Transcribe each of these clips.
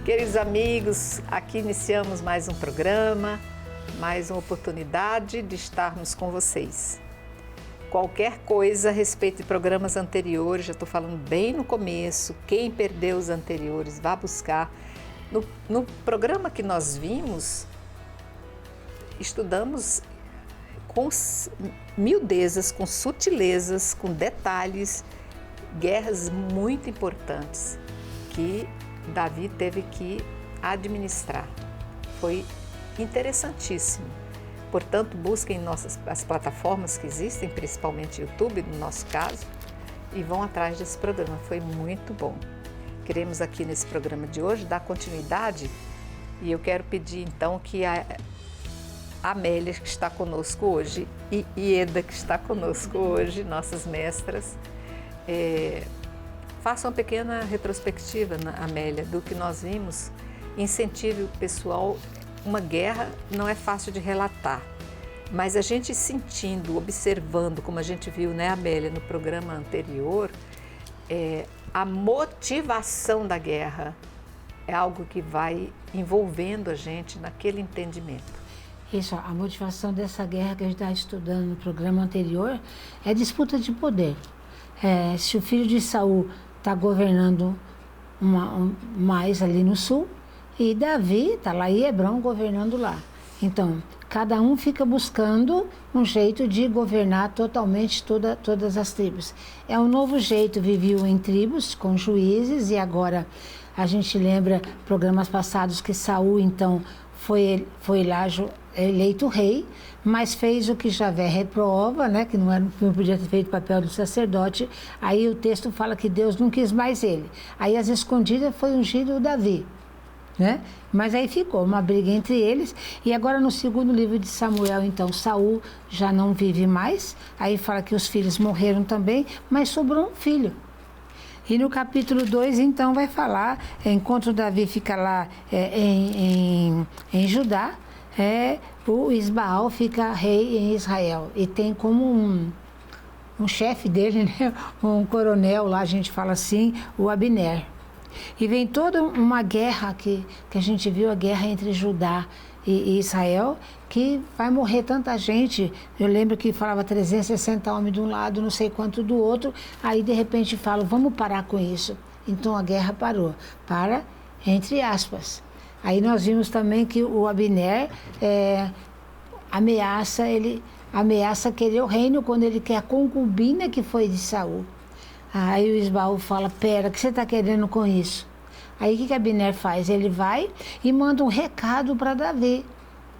Queridos amigos, aqui iniciamos mais um programa, mais uma oportunidade de estarmos com vocês. Qualquer coisa a respeito de programas anteriores, já estou falando bem no começo, quem perdeu os anteriores, vá buscar. No programa que nós vimos, estudamos com miudezas, com sutilezas, com detalhes, guerras muito importantes que Davi teve que administrar. Foi interessantíssimo. Portanto, busquem as plataformas que existem, principalmente YouTube, no nosso caso, e vão atrás desse programa. Foi muito bom. Queremos aqui nesse programa de hoje dar continuidade e eu quero pedir então que a Amélia, que está conosco hoje, e Ieda, que está conosco hoje, nossas mestras, façam uma pequena retrospectiva, Amélia, do que nós vimos. Incentive o pessoal. Uma guerra não é fácil de relatar, mas a gente sentindo, observando, como a gente viu, né, Amélia, no programa anterior, a motivação da guerra é algo que vai envolvendo a gente naquele entendimento. Isso, a motivação dessa guerra que a gente está estudando no programa anterior é disputa de poder. Se o filho de Saul está governando mais ali no sul, e Davi está lá em Hebrom governando lá. Então, cada um fica buscando um jeito de governar totalmente todas as tribos. É um novo jeito, viviam em tribos, com juízes, e agora a gente lembra programas passados que Saul, então, foi lá eleito rei, mas fez o que Javé reprova, né, que não podia ter feito o papel do sacerdote. Aí o texto fala que Deus não quis mais ele. Aí às escondidas foi ungido Davi. Né? Mas aí ficou uma briga entre eles, e agora no segundo livro de Samuel, então, Saul já não vive mais, aí fala que os filhos morreram também, mas sobrou um filho. E no capítulo 2, então, vai falar, enquanto Davi fica lá em Judá, o Isbaal fica rei em Israel, e tem como um chefe dele, né? Um coronel lá, a gente fala assim, o Abner. E vem toda uma guerra que a gente viu, a guerra entre Judá e Israel, que vai morrer tanta gente. Eu lembro que falava 360 homens de um lado, não sei quanto do outro, aí de repente falam, vamos parar com isso. Então a guerra parou, entre aspas. Aí nós vimos também que o Abner ameaça querer o reino quando ele quer a concubina que foi de Saul. Aí o Isbaal fala, pera, o que você está querendo com isso? Aí o que Abner faz? Ele vai e manda um recado para Davi,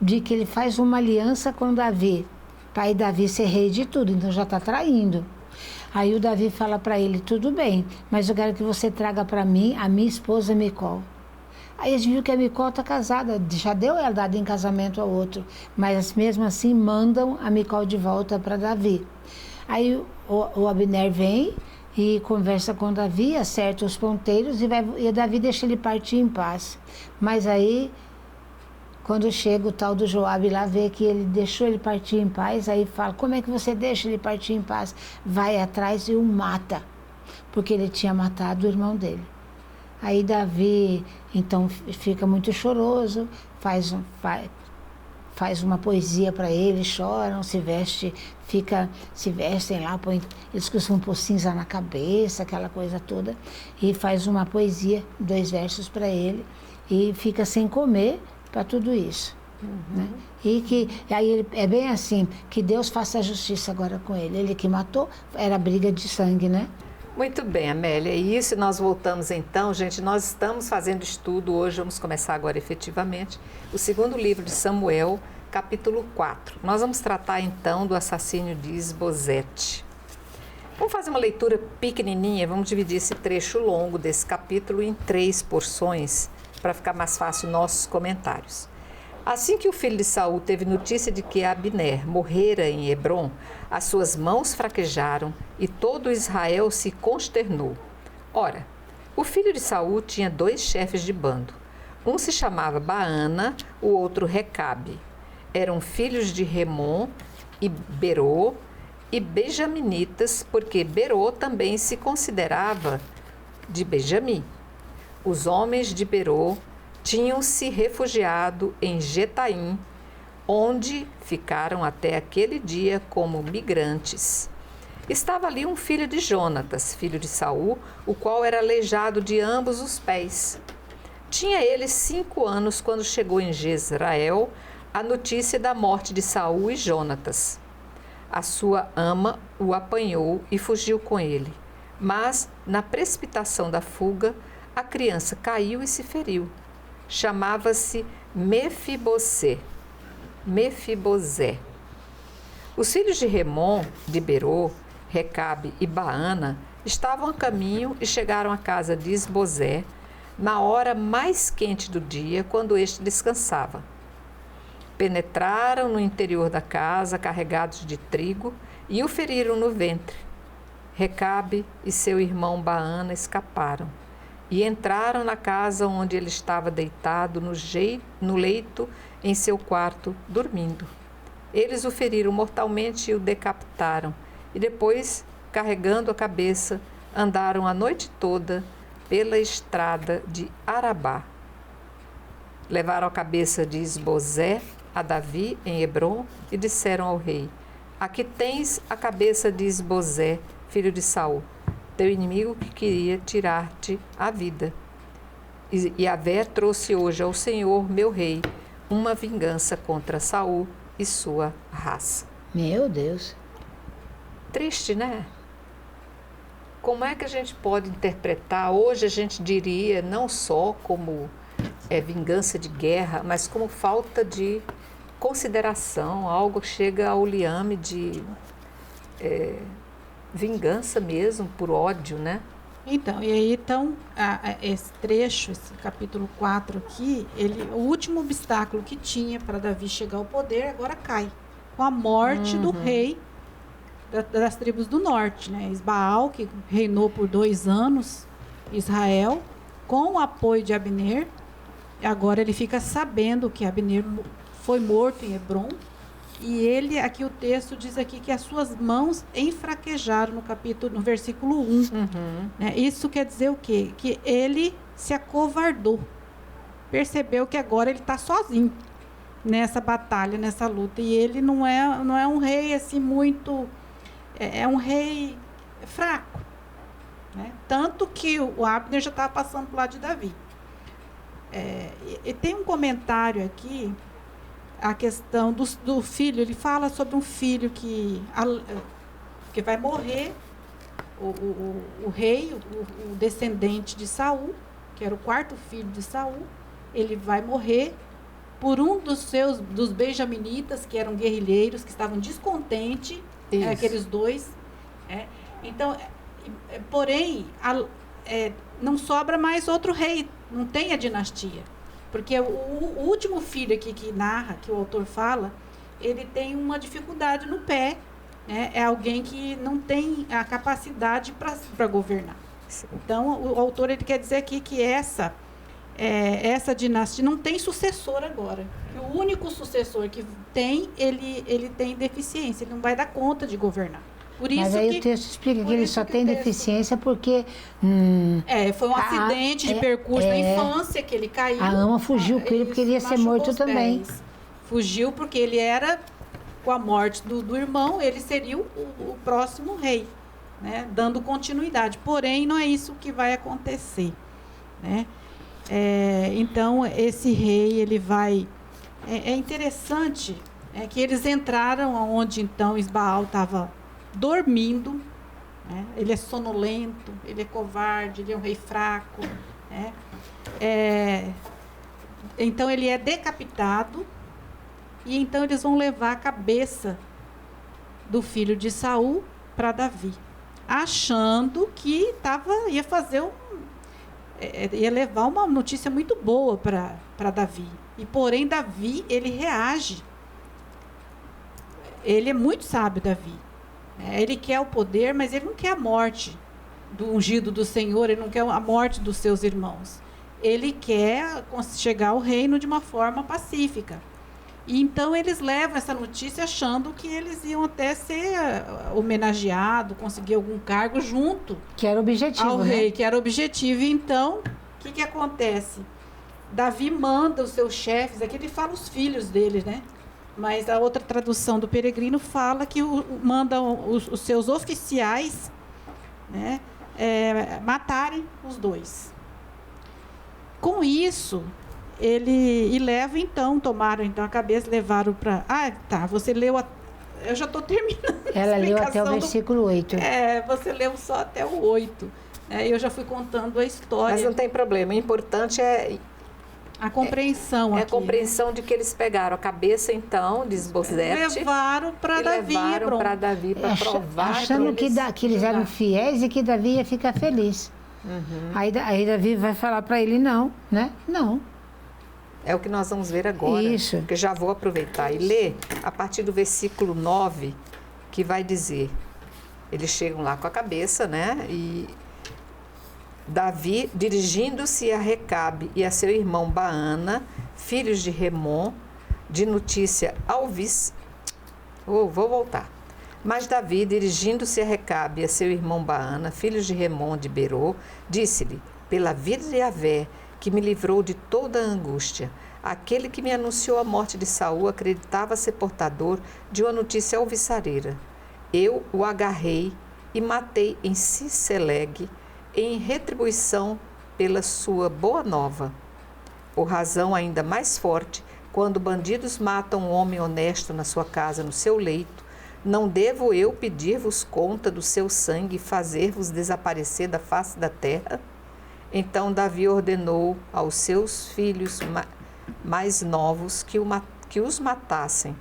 de que ele faz uma aliança com Davi, para aí Davi ser rei de tudo, então já está traindo. Aí o Davi fala para ele, tudo bem, mas eu quero que você traga para mim a minha esposa Micol. Aí eles viram que a Micol está casada, já deu ela dada em casamento ao outro, mas mesmo assim mandam a Micol de volta para Davi. Aí o Abner vem e conversa com Davi, acerta os ponteiros e Davi deixa ele partir em paz. Mas aí, quando chega o tal do Joabe lá, vê que ele deixou ele partir em paz, aí fala, como é que você deixa ele partir em paz? Vai atrás e o mata, porque ele tinha matado o irmão dele. Aí Davi, então, fica muito choroso, faz uma poesia para ele, choram, se vestem lá, eles costumam pôr cinza na cabeça, aquela coisa toda, e faz uma poesia, 2 versos para ele, e fica sem comer para tudo isso. Né? E aí é bem assim, que Deus faça a justiça agora com ele que matou, era briga de sangue, né? Muito bem, Amélia, e isso nós voltamos então, gente, nós estamos fazendo estudo hoje, vamos começar agora efetivamente, o segundo livro de Samuel, capítulo 4. Nós vamos tratar então do assassínio de Isbosete. Vamos fazer uma leitura pequenininha, vamos dividir esse trecho longo desse capítulo em 3 porções, para ficar mais fácil nossos comentários. Assim que o filho de Saul teve notícia de que Abner morrera em Hebrom, as suas mãos fraquejaram e todo Israel se consternou. Ora, o filho de Saul tinha 2 chefes de bando. Um se chamava Baana, o outro Recabe. Eram filhos de Remon e Berô e benjaminitas, porque Berô também se considerava de Benjamim. Os homens de Berô tinham se refugiado em Getaim, onde ficaram até aquele dia como migrantes. Estava ali um filho de Jonatas, filho de Saul, o qual era aleijado de ambos os pés. Tinha ele 5 anos quando chegou em Jezreel a notícia da morte de Saul e Jonatas. A sua ama o apanhou e fugiu com ele. Mas, na precipitação da fuga, a criança caiu e se feriu. Chamava-se Mefibosé. Os filhos de Remon, de Berô, Recabe e Baana estavam a caminho e chegaram à casa de Isbosé na hora mais quente do dia, quando este descansava. Penetraram no interior da casa, carregados de trigo, e o feriram no ventre. Recabe e seu irmão Baana escaparam e entraram na casa onde ele estava deitado no leito em seu quarto, dormindo. Eles o feriram mortalmente e o decapitaram, e depois, carregando a cabeça, andaram a noite toda pela estrada de Arabá. Levaram a cabeça de Isbosé a Davi em Hebrom e disseram ao rei: Aqui tens a cabeça de Isbosé, filho de Saul, teu inimigo que queria tirar-te a vida. E Yahvé trouxe hoje ao Senhor, meu rei, uma vingança contra Saul e sua raça. Meu Deus. Triste, né? Como é que a gente pode interpretar? Hoje a gente diria não só como vingança de guerra, mas como falta de consideração, algo chega ao liame de vingança mesmo, por ódio, né? Então, e aí esse trecho, esse capítulo 4 aqui, o último obstáculo que tinha para Davi chegar ao poder agora cai, com a morte do rei das tribos do norte, né? Isbaal, que reinou por 2 anos, Israel, com o apoio de Abner. Agora ele fica sabendo que Abner foi morto em Hebrom, e ele, aqui o texto diz aqui que as suas mãos enfraquejaram no versículo 1. Né? Isso quer dizer o quê? Que ele se acovardou, percebeu que agora ele está sozinho nessa batalha, nessa luta, e ele não é um rei assim muito... É um rei fraco, né? Tanto que o Abner já estava passando para o lado de Davi. E tem um comentário aqui, a questão do filho. Ele fala sobre um filho que vai morrer, o rei, o descendente de Saul, que era o 4º filho de Saul. Ele vai morrer por um dos benjaminitas, que eram guerrilheiros, que estavam descontentes. Aqueles 2. Então, porém, não sobra mais outro rei, não tem a dinastia. Porque o último filho aqui que narra, que o autor fala, ele tem uma dificuldade no pé, né? É alguém que não tem a capacidade para governar. Então, o autor ele quer dizer aqui que essa dinastia não tem sucessor agora. O único sucessor que tem, ele tem deficiência, ele não vai dar conta de governar. Por isso Mas aí o texto explica que ele só tem deficiência porque... foi um acidente de percurso na infância que ele caiu. A ama fugiu com ele porque ele ia ser morto também. Fugiu porque ele era, com a morte do irmão, ele seria o próximo rei, né? Dando continuidade. Porém, não é isso que vai acontecer, né? Então, esse rei, ele vai... É interessante que eles entraram onde, então, Isbaal estava dormindo, né? Ele é sonolento, ele é covarde, ele é um rei fraco, né? Então, ele é decapitado, e então eles vão levar a cabeça do filho de Saul para Davi, achando que ia fazer ia levar uma notícia muito boa para Davi. E porém Davi, ele reage. Ele é muito sábio, Davi. Ele quer o poder, mas ele não quer a morte do ungido do Senhor, ele não quer a morte dos seus irmãos. Ele quer chegar ao reino de uma forma pacífica. E então eles levam essa notícia achando que eles iam até ser homenageados, conseguir algum cargo junto. Que era o objetivo, ao rei, que era o objetivo. E então, o que acontece? Davi manda os seus chefes, aqui ele fala os filhos dele, né? Mas a outra tradução do Peregrino fala que manda os seus oficiais, né, matarem os dois. Com isso, ele leva então, tomaram então a cabeça, levaram para... Ah, tá, você leu... Eu já estou terminando. Ela leu até o versículo 8. Você leu só até o 8. Eu já fui contando a história. Mas não tem problema, o importante é... A compreensão a compreensão de que eles pegaram a cabeça, então, de Esbozete. Levaram para Davi. Levaram para Davi para provar. Achando que eles eram fiéis e que Davi ia ficar feliz. Uhum. Aí Davi vai falar para ele não, né? Não. É o que nós vamos ver agora. Isso. Porque já vou aproveitar e ler a partir do versículo 9, que vai dizer... Eles chegam lá com a cabeça, né? E... Davi, dirigindo-se a Recabe e a seu irmão Baana, filhos de Remon, de notícia Alvis... Vou voltar. Mas Davi, dirigindo-se a Recabe e a seu irmão Baana, filhos de Remon de Berô, disse-lhe, pela vida de Yahvé, que me livrou de toda a angústia, aquele que me anunciou a morte de Saul acreditava ser portador de uma notícia alvissareira. Eu o agarrei e matei em Ciceleg, em retribuição pela sua boa nova. Por razão ainda mais forte, quando bandidos matam um homem honesto na sua casa, no seu leito, não devo eu pedir-vos conta do seu sangue e fazer-vos desaparecer da face da terra? Então Davi ordenou aos seus filhos mais novos que os matassem.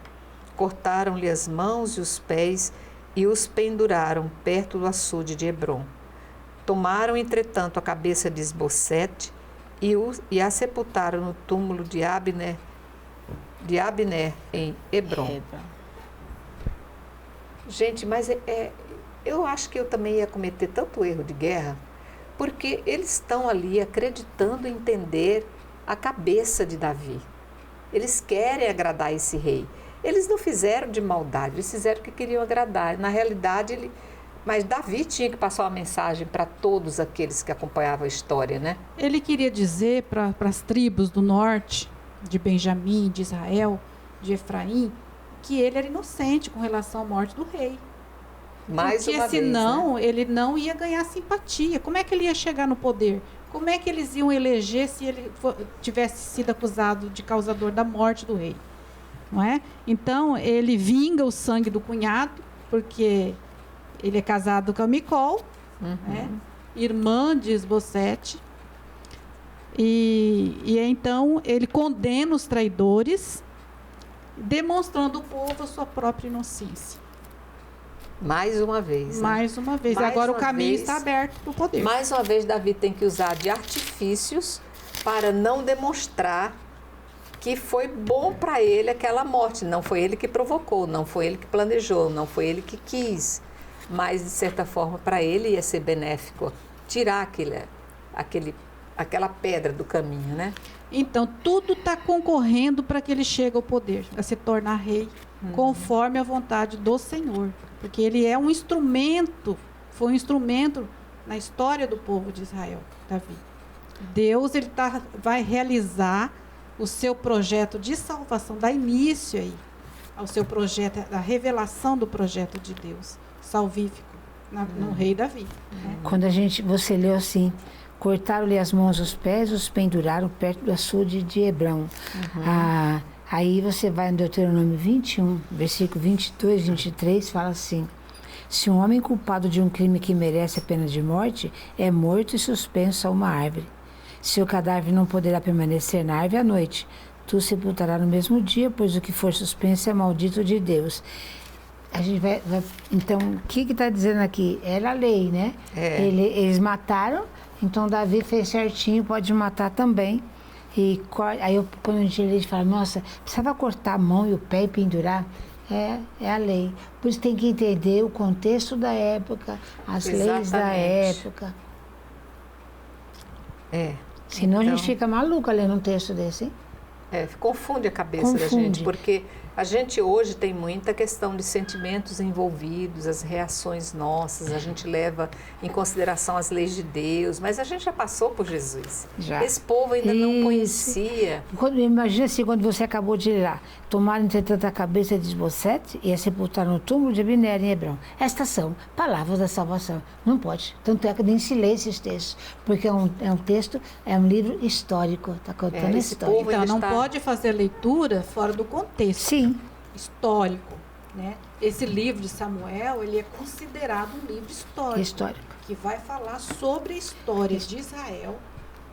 Cortaram-lhe as mãos e os pés e os penduraram perto do açude de Hebrom. Tomaram, entretanto, a cabeça de Esbozete e a sepultaram no túmulo de Abner em Hebrom. Gente, mas eu acho que eu também ia cometer tanto erro de guerra, porque eles estão ali acreditando entender a cabeça de Davi. Eles querem agradar esse rei. Eles não fizeram de maldade, eles fizeram o que queriam agradar. Na realidade, mas Davi tinha que passar uma mensagem para todos aqueles que acompanhavam a história, né? Ele queria dizer para as tribos do norte, de Benjamim, de Israel, de Efraim, que ele era inocente com relação à morte do rei. Porque senão, né, ele não ia ganhar simpatia. Como é que ele ia chegar no poder? Como é que eles iam eleger se ele tivesse sido acusado de causador da morte do rei? Não é? Então, ele vinga o sangue do cunhado, porque ele é casado com a Micol, né? Irmã de Esbozete. E então ele condena os traidores, demonstrando ao povo a sua própria inocência. Mais uma vez. Mais uma vez. Agora o caminho está aberto para o poder. Mais uma vez, Davi tem que usar de artifícios para não demonstrar que foi bom para ele aquela morte. Não foi ele que provocou, não foi ele que planejou, não foi ele que quis. Mas, de certa forma, para ele ia ser benéfico tirar aquela pedra do caminho, né? Então, tudo está concorrendo para que ele chegue ao poder, a se tornar rei, conforme a vontade do Senhor. Porque ele é um instrumento, foi um instrumento na história do povo de Israel, Davi. Deus vai realizar o seu projeto de salvação, dá início aí ao seu projeto, a revelação do projeto de Deus, salvífico, no rei Davi. Né? Quando você leu assim, cortaram-lhe as mãos e os pés, os penduraram perto do açude de Hebrom. Aí você vai no Deuteronômio 21, versículo 22, 23, fala assim: se um homem culpado de um crime que merece a pena de morte, é morto e suspenso a uma árvore. Seu cadáver não poderá permanecer na árvore à noite. Tu sepultarás no mesmo dia, pois o que for suspenso é maldito de Deus. A gente então, o que está dizendo aqui? Era a lei, né? Eles mataram, então Davi fez certinho, pode matar também. Aí quando a gente lê, a gente fala, nossa, precisava cortar a mão e o pé e pendurar. É a lei. Por isso tem que entender o contexto da época, as leis da época. Senão então, a gente fica maluca lendo um texto desse, hein? Confunde a cabeça da gente, porque A gente hoje tem muita questão de sentimentos envolvidos, as reações nossas, a gente leva em consideração as leis de Deus, mas a gente já passou por Jesus. Já. Esse povo ainda não conhecia. Imagina se quando você acabou de ler lá, tomaram entretanto a cabeça de Esbocete e a sepultaram no túmulo de Abinér em Hebrão. Estas são palavras da salvação. Não pode. Tanto é que nem se lê esses textos, porque é um texto, é um livro histórico, está contando a história. Então, não pode fazer leitura fora do contexto. Sim. Histórico, né? Esse livro de Samuel, ele é considerado um livro histórico. Que vai falar sobre a história de Israel,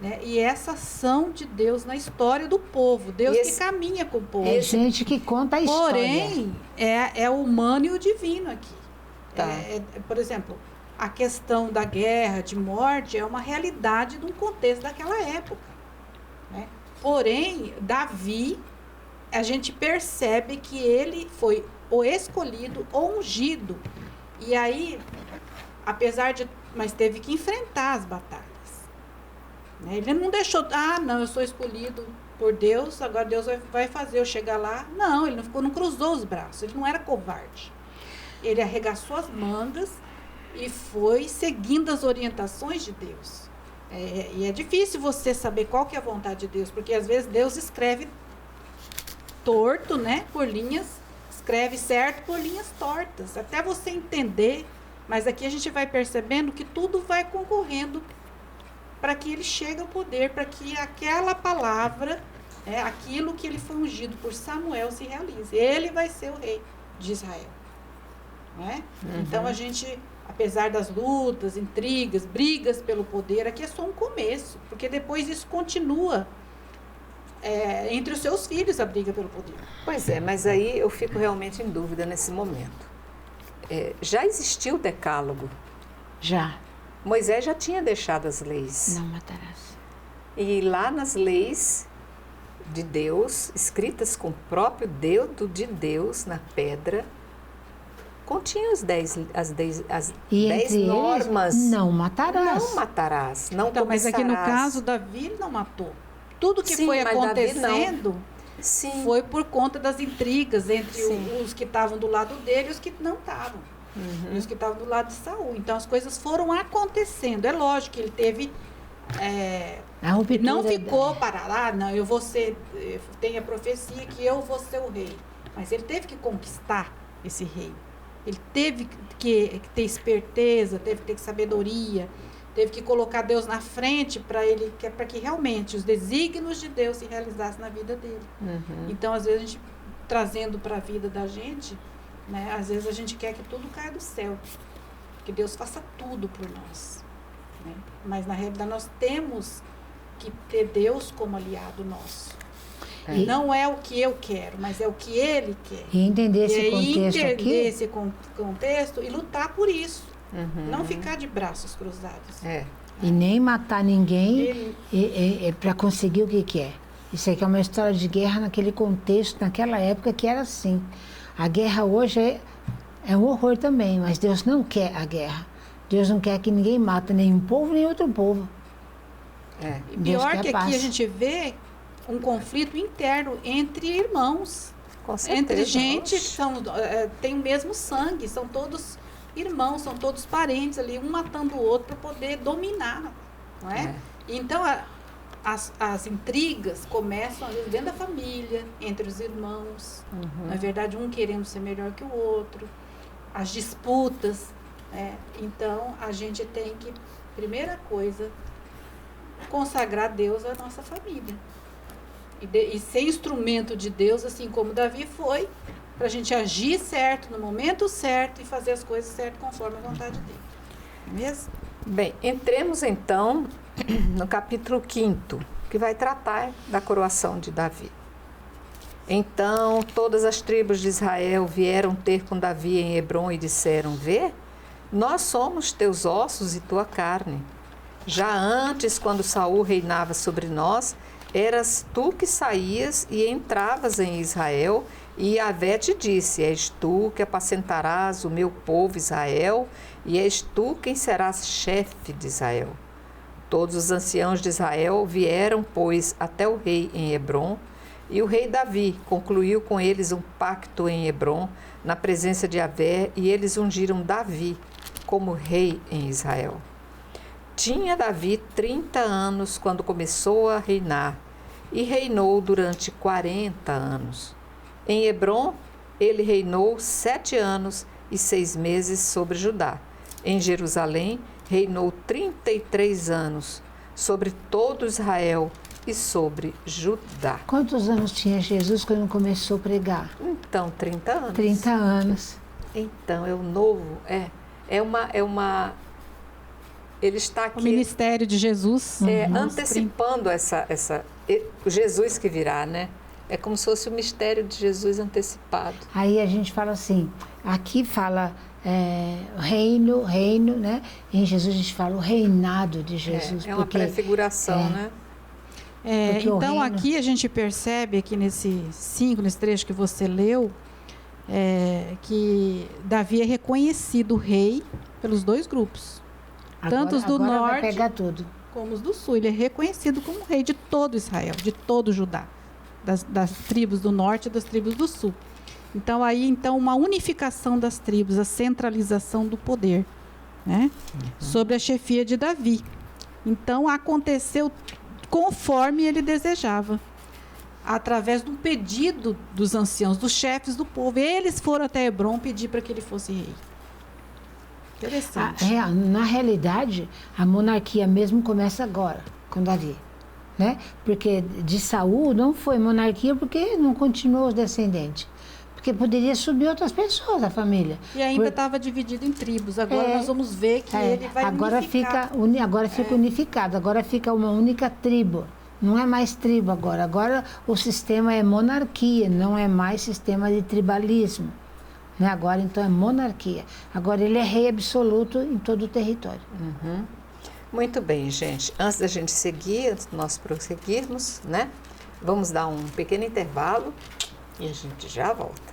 né? E essa ação de Deus na história do povo, Deus que caminha com o povo. É gente que conta a história. Porém, é o humano e o divino aqui. Tá. Por exemplo, a questão da guerra, de morte, é uma realidade de um contexto daquela época, né? Porém, Davi, a gente percebe que ele foi o escolhido, o ungido. E aí, mas teve que enfrentar as batalhas. Né? Ele não deixou, não, eu sou escolhido por Deus, agora Deus vai fazer eu chegar lá. Não, ele não cruzou os braços, ele não era covarde. Ele arregaçou as mangas e foi seguindo as orientações de Deus. E é difícil você saber qual que é a vontade de Deus, porque às vezes Deus escreve torto, né, por linhas, escreve certo por linhas tortas, até você entender, mas aqui a gente vai percebendo que tudo vai concorrendo para que ele chegue ao poder, para que aquela palavra, aquilo que ele foi ungido por Samuel se realize. Ele vai ser o rei de Israel. Não é? Então a gente, apesar das lutas, intrigas, brigas pelo poder, aqui é só um começo, porque depois isso continua. Entre os seus filhos a briga pelo poder. Pois é, mas aí eu fico realmente em dúvida nesse momento. Já existiu o decálogo? Já. Moisés já tinha deixado as leis. Não matarás. E lá nas leis de Deus, escritas com o próprio dedo de Deus na pedra, continha as 10 normas. Não matarás. Não matarás, não cobiçarás. Mas aqui no caso, Davi ele não matou. Tudo que foi acontecendo foi por conta das intrigas entre os que estavam do lado dele e os que não estavam. E os que estavam do lado de Saul. Então as coisas foram acontecendo. É lógico que ele teve... não ficou parado. Não, eu vou ser... Tem a profecia que eu vou ser o rei. Mas ele teve que conquistar esse rei. Ele teve que ter esperteza, teve que ter sabedoria, teve que colocar Deus na frente para que realmente os desígnios de Deus se realizassem na vida dele. Então, às vezes, a gente trazendo para a vida da gente, né, às vezes a gente quer que tudo caia do céu, que Deus faça tudo por nós. Né? Mas, na realidade, nós temos que ter Deus como aliado nosso. Não é o que eu quero, mas é o que Ele quer. E entender esse contexto aqui. Entender esse contexto e lutar por isso. Não ficar de braços cruzados. E nem matar ninguém para conseguir o que quer. Isso aqui é uma história de guerra naquele contexto, naquela época que era assim. A guerra hoje é um horror também, mas Deus não quer a guerra. Deus não quer que ninguém mate nenhum povo nem outro povo. E pior que aqui a gente vê um conflito interno entre irmãos. Com certeza, entre gente que tem o mesmo sangue, são todos irmãos, são todos parentes ali, um matando o outro para poder dominar, não é? Então as intrigas começam às vezes dentro da família, entre os irmãos, na verdade um querendo ser melhor que o outro, as disputas, né? Então a gente tem que, primeira coisa, consagrar Deus à nossa família. E ser instrumento de Deus, assim como Davi foi, para a gente agir certo, no momento certo e fazer as coisas certas conforme a vontade dele. Não é mesmo? Bem, entremos então no capítulo 5, que vai tratar da coroação de Davi. Então, todas as tribos de Israel vieram ter com Davi em Hebrom e disseram: Vê, nós somos teus ossos e tua carne. Já antes, quando Saul reinava sobre nós, eras tu que saías e entravas em Israel, e Yahvé te disse: És tu que apacentarás o meu povo Israel, e és tu quem serás chefe de Israel. Todos os anciãos de Israel vieram, pois, até o rei em Hebrom, E o rei Davi concluiu com eles um pacto em Hebrom, na presença de Yahvé, e eles ungiram Davi como rei em Israel. Tinha Davi 30 anos quando começou a reinar, e reinou durante 40 anos. Em Hebrom, ele reinou 7 anos e 6 meses sobre Judá. Em Jerusalém, reinou 33 anos sobre todo Israel e sobre Judá. Quantos anos tinha Jesus quando começou a pregar? Então, 30 anos. 30 anos. Então, é o novo, ele está aqui. O ministério de Jesus. Antecipando o Jesus que virá, né? É como se fosse o mistério de Jesus antecipado. Aí a gente fala assim, aqui fala reino, né? Em Jesus a gente fala o reinado de Jesus. É uma prefiguração, né? Então aqui a gente percebe aqui nesse trecho que você leu, que Davi é reconhecido rei pelos dois grupos. Tanto os do norte vai pegar tudo. como os do sul. Ele é reconhecido como rei de todo Israel, de todo Judá. Das tribos do norte e das tribos do sul. Então, uma unificação das tribos, a centralização do poder, né? Sobre a chefia de Davi. Então, aconteceu conforme ele desejava, através de um pedido dos anciãos, dos chefes do povo. Eles foram até Hebrom pedir para que ele fosse rei. Interessante. Na realidade, a monarquia mesmo começa agora, com Davi. Né? Porque de Saul não foi monarquia porque não continuou os descendentes. Porque poderia subir outras pessoas da família. E ainda estava dividido em tribos. Agora nós vamos ver que ele vai unificar. Agora fica unificado. Agora fica uma única tribo. Não é mais tribo agora. Agora o sistema é monarquia, não é mais sistema de tribalismo. Né? Agora então é monarquia. Agora ele é rei absoluto em todo o território. Muito bem, gente. Antes da gente seguir, antes de nós prosseguirmos, né? Vamos dar um pequeno intervalo e a gente já volta.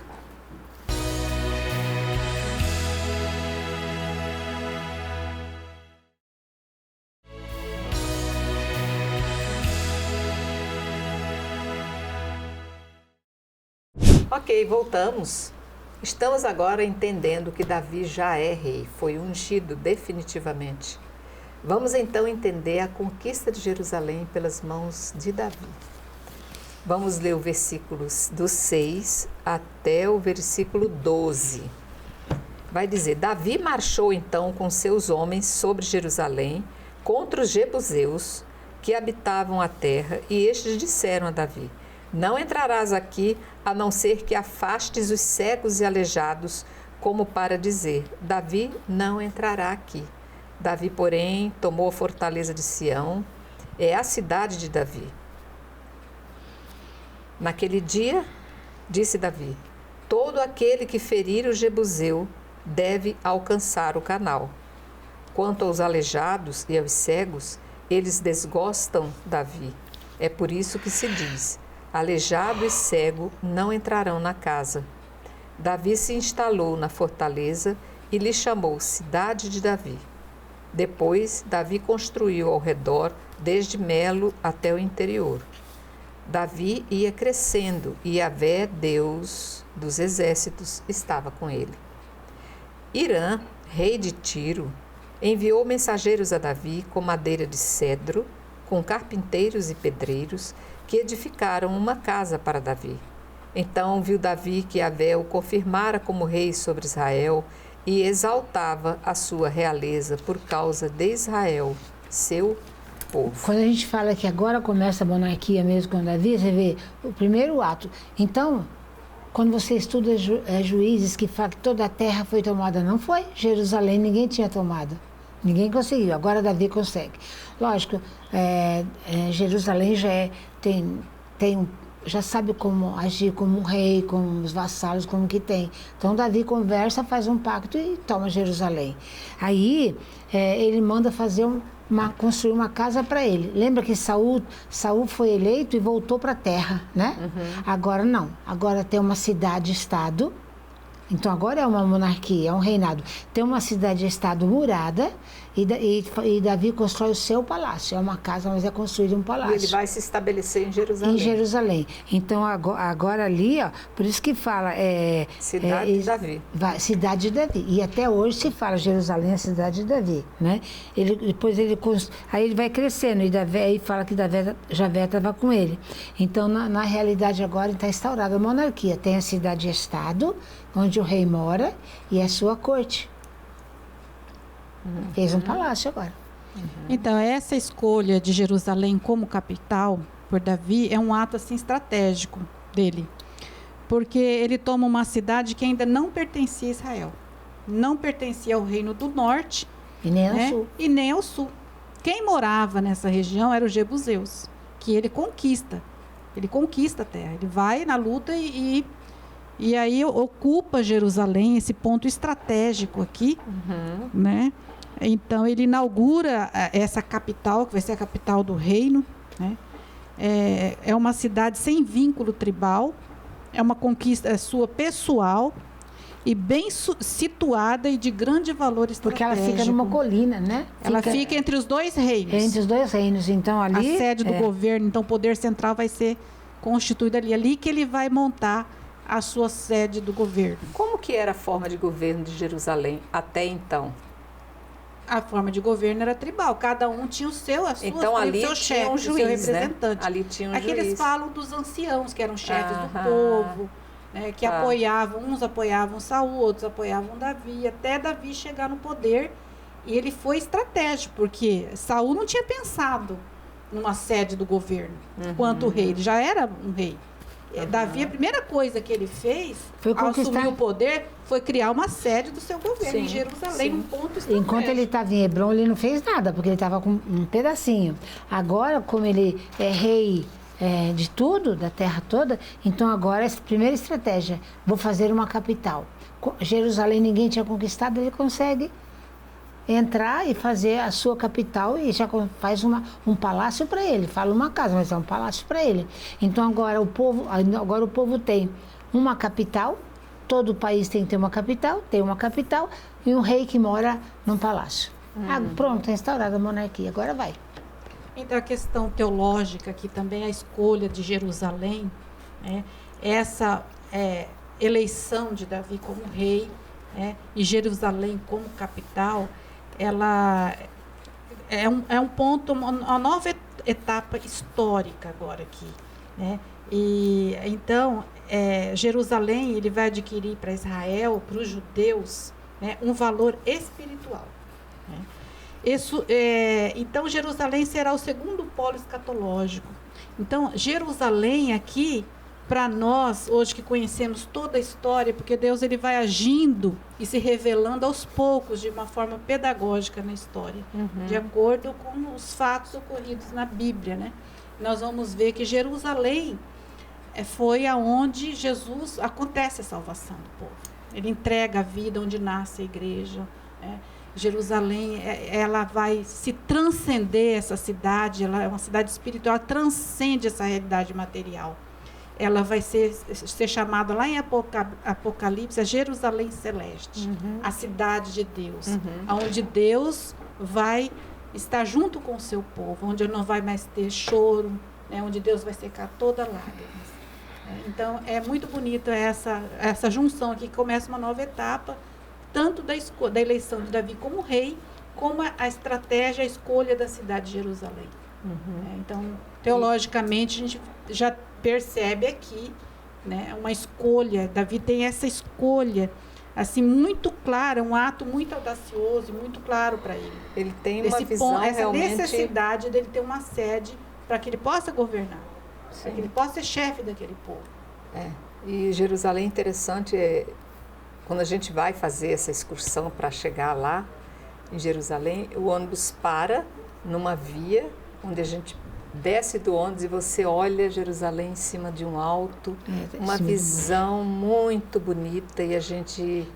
Ok, voltamos. Estamos agora entendendo que Davi já é rei, foi ungido definitivamente. Vamos então entender a conquista de Jerusalém pelas mãos de Davi. Vamos ler os versículos do 6 até o versículo 12. Vai dizer: Davi marchou então com seus homens sobre Jerusalém contra os jebuseus que habitavam a terra, e estes disseram a Davi: Não entrarás aqui, a não ser que afastes os cegos e aleijados, como para dizer: Davi não entrará aqui. Davi, porém, tomou a fortaleza de Sião, é a cidade de Davi. Naquele dia, disse Davi: todo aquele que ferir o jebuseu deve alcançar o canal. Quanto aos aleijados e aos cegos, eles desgostam Davi. É por isso que se diz: aleijado e cego não entrarão na casa. Davi se instalou na fortaleza e lhe chamou Cidade de Davi. Depois, Davi construiu ao redor, desde Melo até o interior. Davi ia crescendo e Yahvé, Deus dos exércitos, estava com ele. Hirã, rei de Tiro, enviou mensageiros a Davi com madeira de cedro, com carpinteiros e pedreiros, que edificaram uma casa para Davi. Então viu Davi que Yahvé o confirmara como rei sobre Israel e exaltava a sua realeza por causa de Israel, seu povo. Quando a gente fala que agora começa a monarquia mesmo com Davi, você vê o primeiro ato. Então, quando você estuda Juízes, que fala que toda a terra foi tomada, não foi? Jerusalém ninguém tinha tomado. Ninguém conseguiu, agora Davi consegue. Lógico, Jerusalém já sabe como agir como um rei, com os vassalos, como que tem. Então Davi conversa, faz um pacto e toma Jerusalém. Aí ele manda construir uma casa para ele. Lembra que Saul foi eleito e voltou para a terra, né? Agora não. Agora tem uma cidade-estado. Então agora é uma monarquia, é um reinado. Tem uma cidade-estado murada E Davi constrói o seu palácio. É uma casa, mas é construído um palácio. E ele vai se estabelecer em Jerusalém. Em Jerusalém. Então, agora ali, ó, por isso que fala... Cidade de Davi. Cidade de Davi. E até hoje se fala Jerusalém, a cidade de Davi, né? Aí ele vai crescendo, e Davi, aí fala que Javé estava com ele. Então, na realidade, agora está instaurada a monarquia. Tem a cidade-estado, onde o rei mora, e a sua corte. Fez um palácio agora. Então, essa escolha de Jerusalém como capital por Davi é um ato assim estratégico dele. Porque ele toma uma cidade que ainda não pertencia a Israel. Não pertencia ao reino do norte. E nem ao sul. E nem ao sul. Quem morava nessa região eram os jebuseus, que ele conquista. Ele conquista a terra. Ele vai na luta e aí ocupa Jerusalém, esse ponto estratégico aqui, né? Então, ele inaugura essa capital, que vai ser a capital do reino, né? É uma cidade sem vínculo tribal, é uma conquista sua pessoal e bem situada e de grande valor estratégico. Porque ela fica numa colina, né? Ela fica entre os dois reinos. Entre os dois reinos, então ali... A sede do governo, então o poder central vai ser constituído ali. Ali que ele vai montar a sua sede do governo. Como que era a forma de governo de Jerusalém até então? A forma de governo era tribal, cada um tinha o seu, então, ali seu chefe, tinha um juiz, o seu representante. Né? Ali tinha um Aqui juiz. eles falam dos anciãos, que eram chefes do povo, né, que apoiavam, uns apoiavam Saul, outros apoiavam Davi, até Davi chegar no poder. E ele foi estratégico, porque Saul não tinha pensado numa sede do governo, quanto rei, ele já era um rei. Davi, a primeira coisa que ele fez, ao assumir o poder, foi criar uma sede do seu governo em Jerusalém, um ponto estratégico. Enquanto ele estava em Hebron, ele não fez nada, porque ele estava com um pedacinho. Agora, como ele é rei de tudo, da terra toda, então agora, essa primeira estratégia, vou fazer uma capital. Jerusalém ninguém tinha conquistado, ele consegue entrar e fazer a sua capital e já faz um palácio para ele. Fala uma casa, mas é um palácio para ele. Então agora o povo tem uma capital, todo o país tem que ter uma capital, tem uma capital e um rei que mora num palácio. Pronto, é instaurada a monarquia, agora vai. Então a questão teológica aqui também, a escolha de Jerusalém, né, essa eleição de Davi como rei, e Jerusalém como capital, ela é um ponto, uma nova etapa histórica agora aqui, né? E então Jerusalém ele vai adquirir para Israel, para os judeus, né, um valor espiritual, né? Então Jerusalém será o segundo polo escatológico. Então Jerusalém aqui, para nós, hoje que conhecemos toda a história, porque Deus ele vai agindo e se revelando aos poucos, de uma forma pedagógica na história, de acordo com os fatos ocorridos na Bíblia, né? Nós vamos ver que Jerusalém foi aonde Jesus acontece a salvação do povo. Ele entrega a vida onde nasce a igreja, né? Jerusalém, ela vai se transcender essa cidade, ela é uma cidade espiritual, ela transcende essa realidade material. Ela vai ser chamada lá em Apocalipse a Jerusalém Celeste, a cidade de Deus, onde Deus vai estar junto com o seu povo, onde não vai mais ter choro, né, onde Deus vai secar toda lágrima. Então, é muito bonita essa junção aqui, que começa uma nova etapa, tanto da eleição de Davi como rei, como a estratégia, a escolha da cidade de Jerusalém. Então, teologicamente, a gente já percebe aqui, né, uma escolha. Davi tem essa escolha assim muito clara, um ato muito audacioso e muito claro para ele. Ele tem uma visão essa realmente... necessidade dele ter uma sede para que ele possa governar, para que ele possa ser chefe daquele povo. E Jerusalém é interessante, quando a gente vai fazer essa excursão para chegar lá em Jerusalém, o ônibus para numa via onde a gente desce do ônibus e você olha Jerusalém em cima de um alto, uma visão muito bonita e a gente...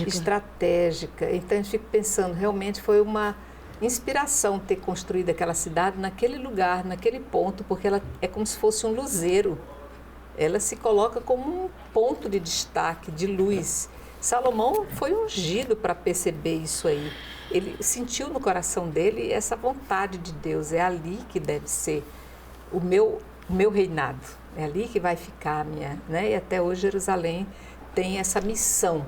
Estratégica. Então, a gente fica pensando, realmente foi uma inspiração ter construído aquela cidade naquele lugar, naquele ponto, porque ela é como se fosse um luzeiro. Ela se coloca como um ponto de destaque, de luz. Salomão foi ungido para perceber isso aí. Ele sentiu no coração dele essa vontade de Deus. É ali que deve ser o meu reinado. É ali que vai ficar a minha, né? E até hoje Jerusalém tem essa missão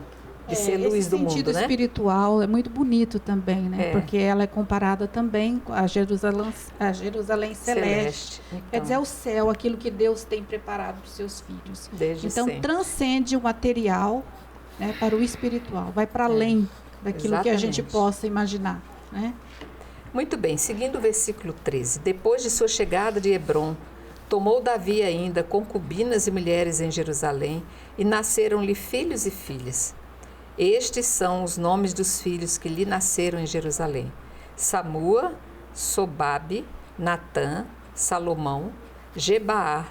de ser luz do mundo, né? Esse sentido espiritual é muito bonito também, né? Porque ela é comparada também com a Jerusalém celeste. Então, quer dizer, é o céu, aquilo que Deus tem preparado para os seus filhos. Desde então, sempre. Transcende o material, né, para o espiritual. Vai para além daquilo que a gente possa imaginar, né? Muito bem, seguindo o versículo 13. Depois de sua chegada de Hebrom, tomou Davi ainda concubinas e mulheres em Jerusalém, e nasceram-lhe filhos e filhas. Estes são os nomes dos filhos que lhe nasceram em Jerusalém: Samua, Sobabe, Natã, Salomão, Gebaá,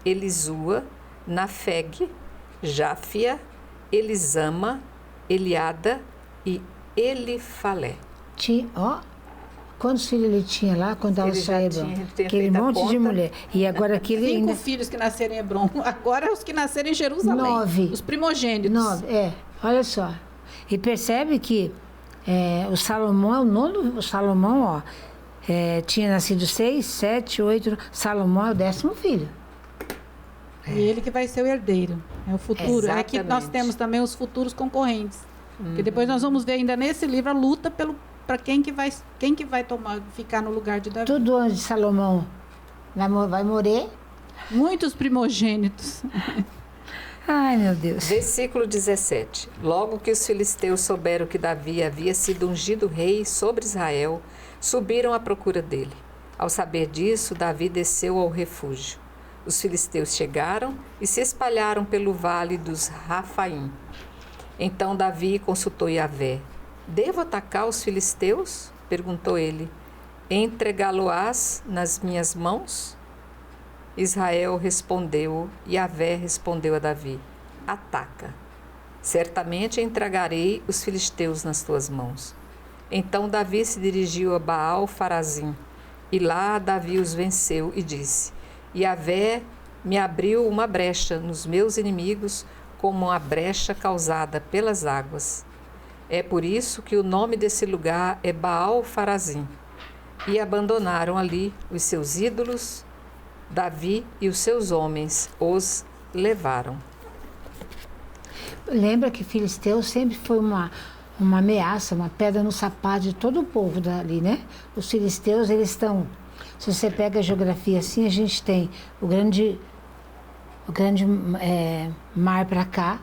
Elisua, Nafeg, Jáfia, Elisama, Eliada e Elifalé. Quantos filhos ele tinha lá quando estava saindo? Aquele monte de mulher. E agora aqui ele 5 filhos que nasceram em Hebrom. Agora os que nasceram em Jerusalém. 9. Os primogênitos. 9, olha só. E percebe que o Salomão é o nono. O Salomão, tinha nascido 6, 7, 8. Salomão é o 10º filho. E ele que vai ser o herdeiro. É o futuro. Exatamente. É que nós temos também os futuros concorrentes. Porque depois nós vamos ver ainda nesse livro a luta para quem que vai ficar no lugar de Davi. Tudo antes de Salomão vai morrer. Muitos primogênitos. Ai, meu Deus. Versículo 17. Logo que os filisteus souberam que Davi havia sido ungido rei sobre Israel, subiram à procura dele. Ao saber disso, Davi desceu ao refúgio. Os filisteus chegaram e se espalharam pelo vale dos Rafaim. Então Davi consultou Yahvé. Devo atacar os filisteus? Perguntou ele. Entregá-lo-ás nas minhas mãos? Israel respondeu, Yahvé respondeu a Davi: ataca. Certamente entregarei os filisteus nas tuas mãos. Então Davi se dirigiu a Baal-Farazim, e lá Davi os venceu e disse: Yahvé me abriu uma brecha nos meus inimigos, como uma brecha causada pelas águas. É por isso que o nome desse lugar é Baal-Farazim. E abandonaram ali os seus ídolos. Davi e os seus homens os levaram. Lembra que Filisteu sempre foi uma ameaça, uma pedra no sapato de todo o povo dali, né? Os filisteus, eles estão... Se você pega a geografia assim, a gente tem o grande mar para cá,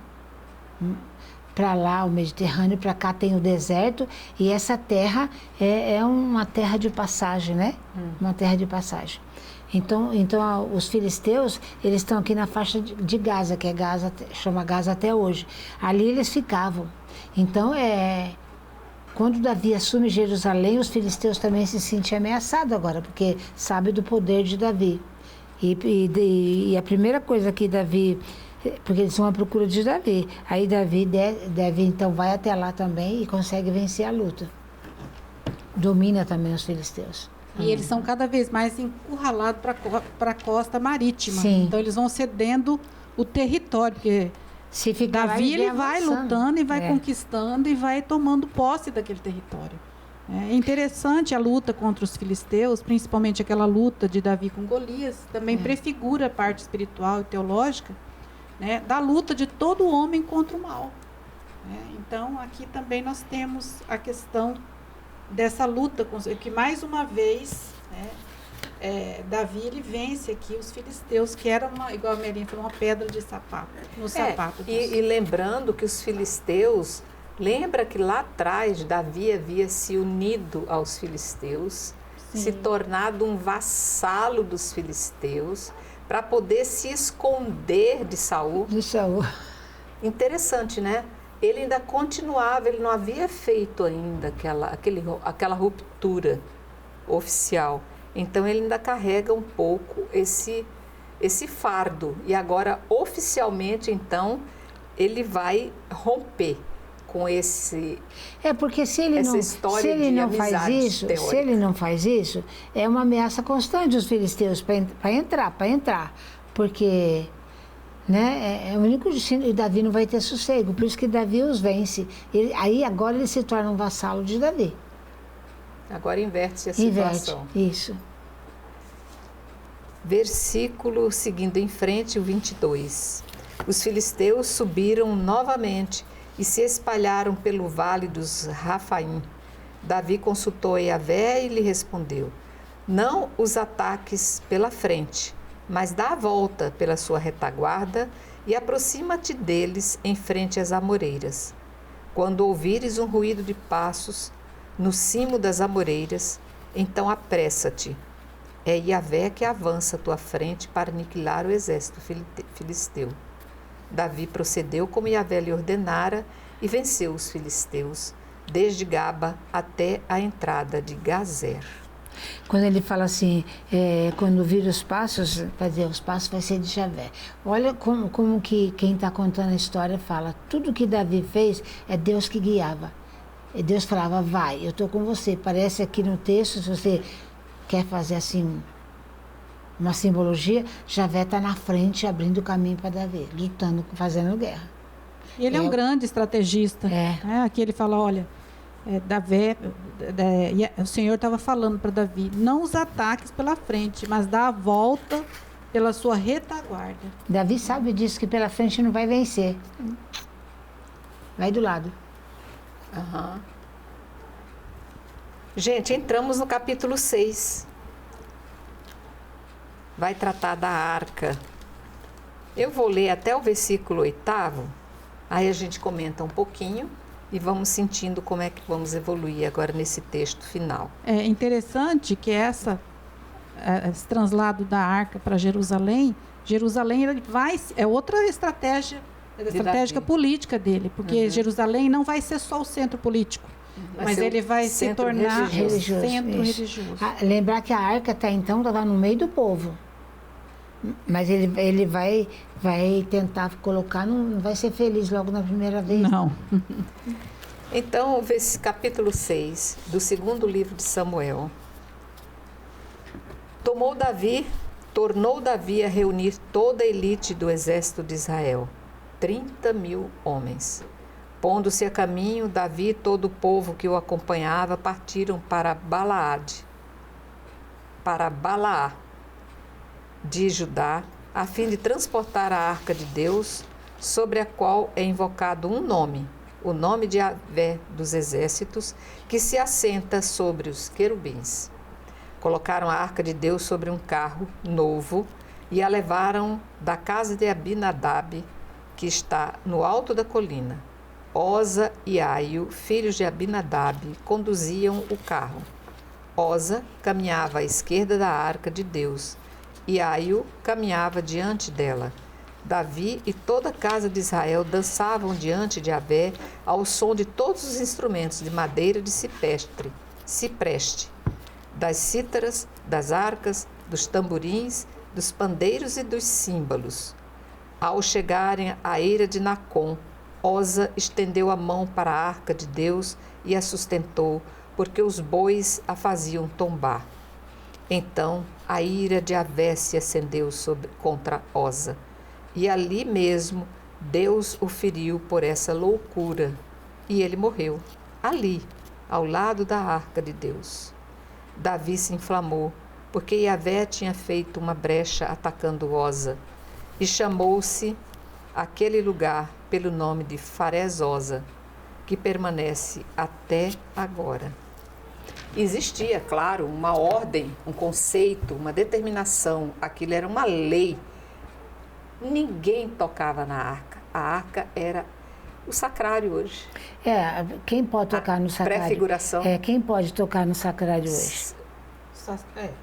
para lá o Mediterrâneo, para cá tem o deserto, e essa terra é uma terra de passagem, né? Uma terra de passagem. Então os filisteus, eles estão aqui na faixa de Gaza, que chama Gaza até hoje. Ali eles ficavam. Então, quando Davi assume Jerusalém, os filisteus também se sentem ameaçados agora, porque sabe do poder de Davi. E a primeira coisa que Davi... Porque eles vão à procura de Davi. Aí Davi então vai até lá também e consegue vencer a luta. Domina também os filisteus. E eles são cada vez mais encurralados para a costa marítima. Sim. Então eles vão cedendo o território, porque se ficar Davi ele vai avançando, lutando e vai conquistando e vai tomando posse daquele território. É interessante a luta contra os filisteus, principalmente aquela luta de Davi com Golias, também prefigura a parte espiritual e teológica, né, da luta de todo homem contra o mal. Então, aqui também nós temos a questão dessa luta, que mais uma vez, Davi ele vence aqui os filisteus, que era igual a Merinha falou, uma pedra de sapato, no sapato. E lembrando que os filisteus, lembra que lá atrás Davi havia se unido aos filisteus, se tornado um vassalo dos filisteus, para poder se esconder de Saul. Interessante, né? Ele ainda continuava, ele não havia feito ainda aquela ruptura oficial. Então ele ainda carrega um pouco esse fardo. E agora, oficialmente, então, ele vai romper com porque se ele não faz isso, é uma ameaça constante dos filisteus para entrar, porque Né? É o único destino, e Davi não vai ter sossego, por isso que Davi os vence. Aí agora ele se torna um vassalo de Davi. Agora inverte a situação. Isso. Versículo seguindo em frente, o 22. Os filisteus subiram novamente e se espalharam pelo vale dos Rafaim. Davi consultou Yahvé e lhe respondeu: não os ataques pela frente, mas dá a volta pela sua retaguarda e aproxima-te deles em frente às amoreiras. Quando ouvires um ruído de passos no cimo das amoreiras, então apressa-te. É Yahvé que avança à tua frente para aniquilar o exército filisteu. Davi procedeu como Yahvé lhe ordenara e venceu os filisteus, desde Gaba até a entrada de Gazer. Quando ele fala assim, quando vir os passos, vai dizer, os passos vai ser de Yahvé. Olha como que quem está contando a história fala, tudo que Davi fez é Deus que guiava. E Deus falava, vai, eu estou com você. Parece aqui no texto, se você quer fazer assim uma simbologia, Yahvé está na frente, abrindo o caminho para Davi, lutando, fazendo guerra. E ele é um grande estrategista. Aqui ele fala, olha, Davi, o Senhor estava falando para Davi, não os ataques pela frente, mas dá a volta pela sua retaguarda. Davi sabe disso, que pela frente não vai vencer. Vai do lado. Uhum. Gente, entramos no capítulo 6. Vai tratar da arca. Eu vou ler até o versículo 8º, aí a gente comenta um pouquinho e vamos sentindo como é que vamos evoluir agora nesse texto final. É interessante que esse translado da arca para Jerusalém ele é outra estratégica política dele, porque Jerusalém não vai ser só o centro político, mas ele vai se tornar centro religioso. Lembrar que a arca até então estava no meio do povo, mas ele vai tentar colocar, não vai ser feliz logo na primeira vez. Não. Então, capítulo 6 do segundo livro de Samuel. Tornou Davi a reunir toda a elite do exército de Israel, 30.000 homens. Pondo-se a caminho, Davi e todo o povo que o acompanhava partiram para Balaá de Judá, a fim de transportar a arca de Deus, sobre a qual é invocado um nome, o nome de Yahvé dos exércitos, que se assenta sobre os querubins. Colocaram a arca de Deus sobre um carro novo e a levaram da casa de Abinadab, que está no alto da colina. Oza e Aio, filhos de Abinadab, conduziam o carro. Oza caminhava à esquerda da arca de Deus e Aio caminhava diante dela. Davi e toda a casa de Israel dançavam diante de Yahvé ao som de todos os instrumentos de madeira de cipreste, das cítaras, das arcas, dos tamborins, dos pandeiros e dos símbolos. Ao chegarem à eira de Nacon, Oza estendeu a mão para a arca de Deus e a sustentou, porque os bois a faziam tombar. Então a ira de Yahvé se acendeu contra Oza, e ali mesmo Deus o feriu por essa loucura, e ele morreu, ali, ao lado da arca de Deus. Davi se inflamou, porque Yahvé tinha feito uma brecha atacando Oza, e chamou-se aquele lugar pelo nome de Farés-Oza, que permanece até agora. Existia, claro, uma ordem, um conceito, uma determinação, aquilo era uma lei. Ninguém tocava na arca. A arca era o sacrário hoje. Quem pode tocar no sacrário? Prefiguração. Quem pode tocar no sacrário hoje?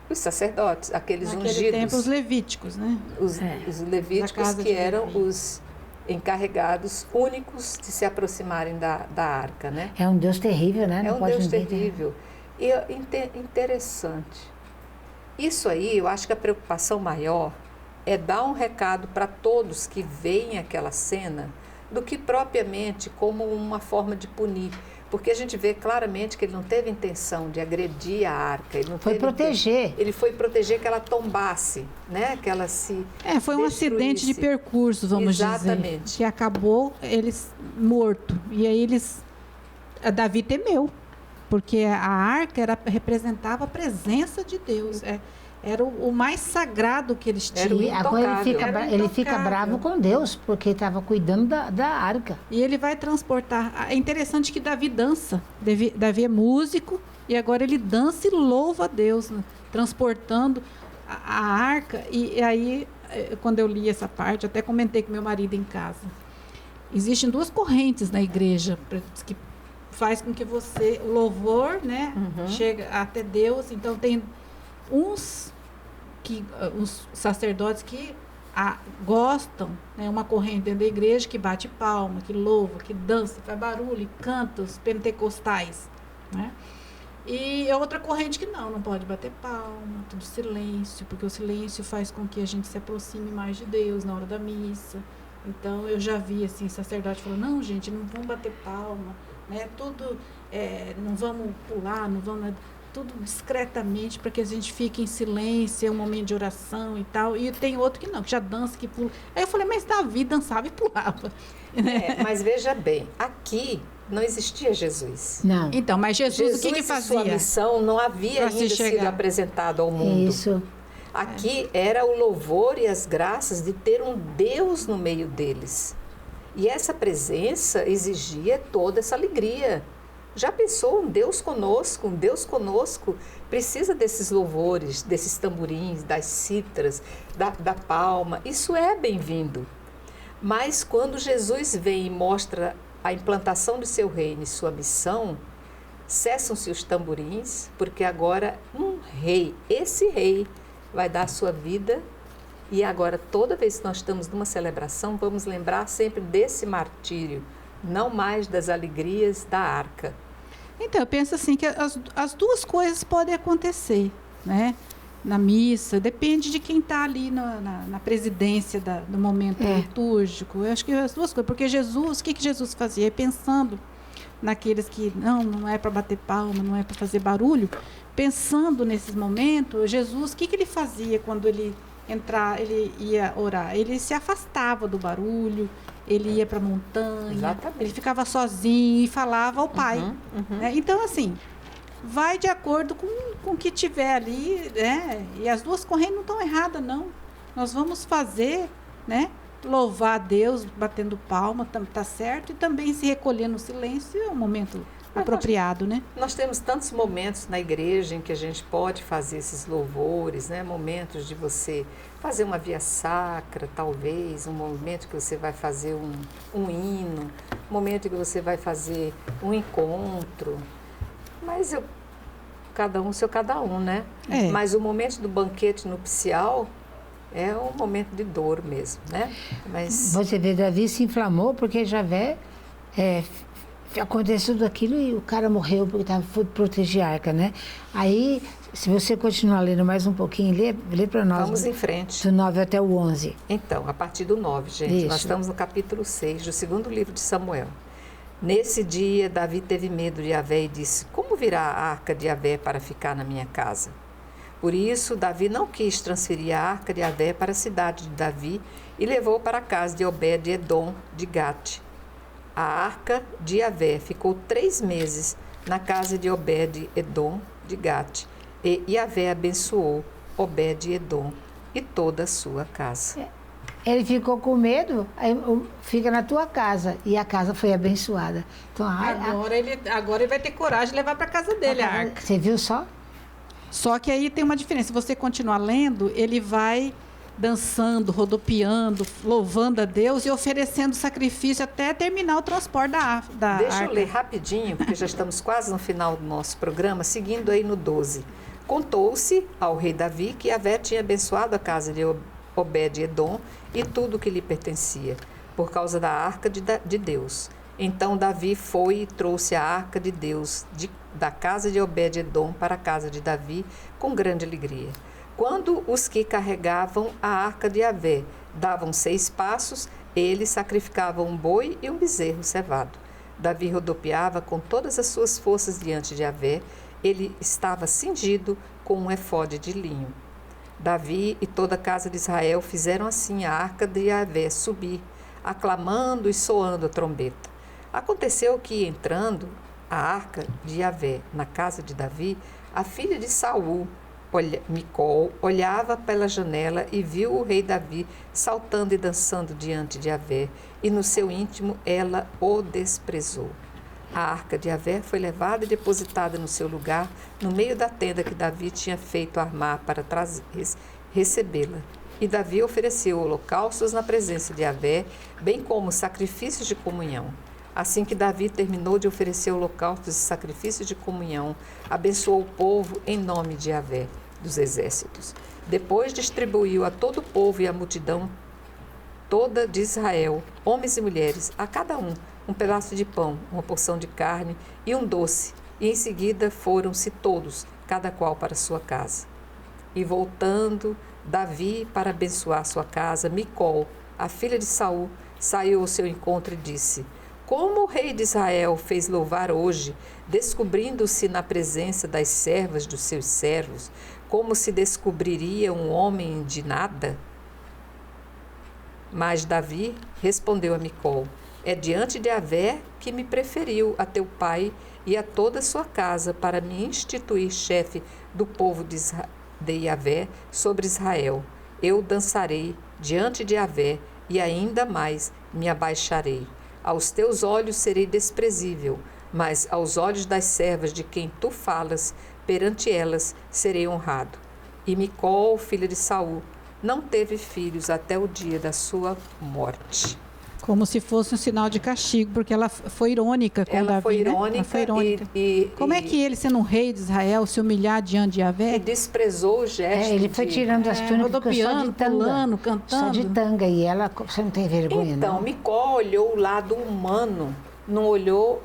Os sacerdotes, aqueles naquele ungidos. Tempo, os levíticos, né? Os levíticos que eram os encarregados únicos de se aproximarem da arca, né? É um Deus terrível, né? É um Deus terrível. E interessante. Isso aí, eu acho que a preocupação maior é dar um recado para todos que veem aquela cena do que propriamente como uma forma de punir. Porque a gente vê claramente que ele não teve intenção de agredir a arca. Ele não Foi teve proteger. Ele foi proteger que ela tombasse, né? Que ela se Foi um acidente de percurso, vamos Exatamente. dizer. Que acabou eles morto. E aí Davi temeu. Porque a arca representava a presença de Deus. Era o mais sagrado que eles tinham. E agora ele fica bravo com Deus, porque estava cuidando da arca. E ele vai transportar. É interessante que Davi dança. Davi é músico e agora ele dança e louva a Deus, né? Transportando a arca. E aí, quando eu li essa parte, até comentei com meu marido em casa. Existem duas correntes na igreja que faz com que o louvor, né, chega até Deus. Então tem uns sacerdotes que gostam, né, uma corrente dentro da igreja que bate palma, que louva, que dança, faz barulho, canta, os pentecostais, né? E outra corrente que não pode bater palma, tudo silêncio, porque o silêncio faz com que a gente se aproxime mais de Deus na hora da missa. Então eu já vi assim, sacerdote falando, não, gente, não vamos bater palma, né? Tudo, não vamos pular, não vamos... tudo discretamente, para que a gente fique em silêncio, é um momento de oração e tal. E tem outro que não, que já dança, que pula. Aí eu falei, mas Davi dançava e pulava. Mas veja bem, aqui não existia Jesus. Não. Então, mas Jesus o que fazia? Sua missão não havia ainda sido apresentado ao mundo. Isso. Aqui era o louvor e as graças de ter um Deus no meio deles. E essa presença exigia toda essa alegria. Já pensou um Deus conosco? Um Deus conosco precisa desses louvores, desses tamborins, das cítaras, da palma. Isso é bem-vindo. Mas quando Jesus vem e mostra a implantação de seu reino e sua missão, cessam-se os tamborins, porque agora um rei, esse rei, vai dar a sua vida. E agora, toda vez que nós estamos numa celebração, vamos lembrar sempre desse martírio, não mais das alegrias da arca. Então, eu penso assim, que as duas coisas podem acontecer, né? Na missa, depende de quem está ali na presidência do momento litúrgico. Eu acho que as duas coisas, porque Jesus, o que Jesus fazia? Pensando naqueles que não é para bater palma, não é para fazer barulho, pensando nesses momentos, Jesus, o que ele fazia quando ele ia orar? Ele se afastava do barulho, ele ia para a montanha, Exatamente. Ele ficava sozinho e falava ao Pai. Né? Então, assim, vai de acordo com o que tiver ali, né? E as duas correntes não estão erradas, não. Nós vamos fazer, né? Louvar a Deus, batendo palma, tá certo, e também se recolher no silêncio é um momento apropriado, né? Nós temos tantos momentos na igreja em que a gente pode fazer esses louvores, né? Momentos de você fazer uma via sacra, talvez, um momento que você vai fazer um hino, um momento que você vai fazer um encontro. Mas cada um seu cada um, né? Mas o momento do banquete nupcial é um momento de dor mesmo, né? Mas você vê, Davi se inflamou porque Javé aconteceu tudo aquilo e o cara morreu porque foi proteger a arca, né? Aí, se você continuar lendo mais um pouquinho, lê para nós. Vamos em frente. Do 9 até o 11. Então, a partir do 9, gente, Isso. nós estamos no capítulo 6 do segundo livro de Samuel. Nesse dia, Davi teve medo de Yahvé e disse, como virá a arca de Yahvé para ficar na minha casa? Por isso, Davi não quis transferir a arca de Yahvé para a cidade de Davi e levou para a casa de Obed-edom de Gate. A arca de Yahvé ficou 3 meses na casa de Obed-edom de Gate. E Yahvé abençoou Obed-edom e toda a sua casa. Ele ficou com medo, aí fica na tua casa. E a casa foi abençoada. Então, Agora ele vai ter coragem de levar para casa dele a arca. Você viu só? Só que aí tem uma diferença. Se você continuar lendo, ele vai dançando, rodopiando, louvando a Deus e oferecendo sacrifício até terminar o transporte da arca. Deixa eu ler rapidinho, porque já estamos quase no final do nosso programa, seguindo aí no 12. Contou-se ao rei Davi que Yahvé tinha abençoado a casa de Obed-edom e tudo o que lhe pertencia, por causa da arca de Deus. Então Davi foi e trouxe a arca de Deus da casa de Obed-edom para a casa de Davi com grande alegria. Quando os que carregavam a arca de Yahvé davam 6 passos, eles sacrificavam um boi e um bezerro cevado. Davi rodopiava com todas as suas forças diante de Yahvé. Ele estava cingido com um efode de linho. Davi e toda a casa de Israel fizeram assim a arca de Yahvé subir, aclamando e soando a trombeta. Aconteceu que, entrando a arca de Yahvé na casa de Davi, a filha de Saul, Micol, olhava pela janela e viu o rei Davi saltando e dançando diante de Yahvé, e no seu íntimo ela o desprezou. A arca de Yahvé foi levada e depositada no seu lugar, no meio da tenda que Davi tinha feito armar para recebê-la. E Davi ofereceu holocaustos na presença de Yahvé, bem como sacrifícios de comunhão. Assim que Davi terminou de oferecer holocaustos e sacrifícios de comunhão, abençoou o povo em nome de Yahvé dos exércitos. Depois distribuiu a todo o povo e a multidão toda de Israel, homens e mulheres, a cada um pedaço de pão, uma porção de carne e um doce, e em seguida foram-se todos, cada qual para sua casa. E voltando Davi para abençoar sua casa, Micol, a filha de Saul, saiu ao seu encontro e disse: Como o rei de Israel fez louvar hoje, descobrindo-se na presença das servas dos seus servos, como se descobriria um homem de nada? Mas Davi respondeu a Micol: É diante de Yahvé que me preferiu a teu pai e a toda a sua casa para me instituir chefe do povo de Yahvé sobre Israel. Eu dançarei diante de Yahvé e ainda mais me abaixarei. Aos teus olhos serei desprezível, mas aos olhos das servas de quem tu falas, perante elas serei honrado. E Micol, filha de Saul, não teve filhos até o dia da sua morte. Como se fosse um sinal de castigo, porque ela foi irônica com Davi, foi irônica, né? Ela foi irônica. Como é que ele, sendo um rei de Israel, se humilhar diante de Yahvé? E desprezou o gesto. Ele foi tirando as túnicas rodopiando, só de tanga. pulando, cantando. Só de tanga. E ela, você não tem vergonha, então, não? Micol olhou o lado humano, não olhou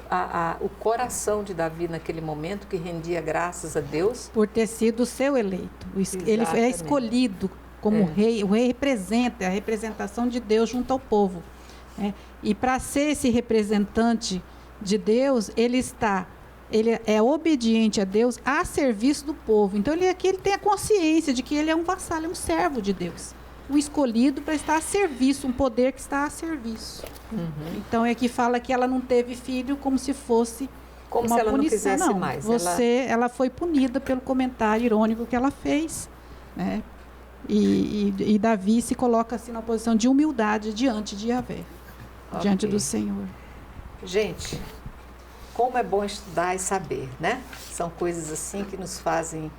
o coração de Davi naquele momento, que rendia graças a Deus. Por ter sido o seu eleito. Ele é escolhido como rei. O rei representa a representação de Deus junto ao povo. E para ser esse representante de Deus, ele é obediente a Deus a serviço do povo. Então ele tem a consciência de que ele é um vassalo, é um servo de Deus, um escolhido para estar a serviço, um poder que está a serviço. Então é que fala que ela não teve filho como se fosse como uma se ela punição. Não quisesse mais. Ela foi punida pelo comentário irônico que ela fez, né? E Davi se coloca assim na posição de humildade diante de Yahvé. Diante do Senhor. Gente, como é bom estudar e saber, né? São coisas assim que nos fazem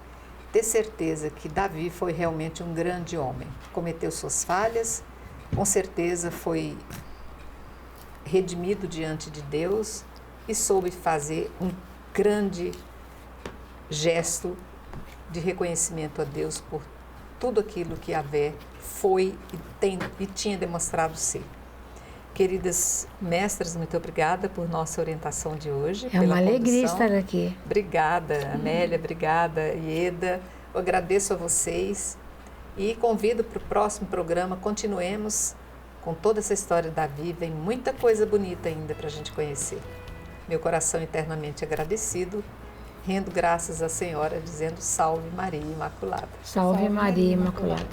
ter certeza que Davi foi realmente um grande homem. Cometeu suas falhas, com certeza foi redimido diante de Deus e soube fazer um grande gesto de reconhecimento a Deus por tudo aquilo que Yahvé foi e tinha demonstrado ser. Queridas mestras, muito obrigada por nossa orientação de hoje. É uma alegria estar aqui. Obrigada, Amélia, obrigada, Ieda. Eu agradeço a vocês e convido para o próximo programa. Continuemos com toda essa história da Davi. Vem muita coisa bonita ainda para a gente conhecer. Meu coração eternamente agradecido, rendo graças à Senhora, dizendo Salve Maria Imaculada. Salve Maria Imaculada.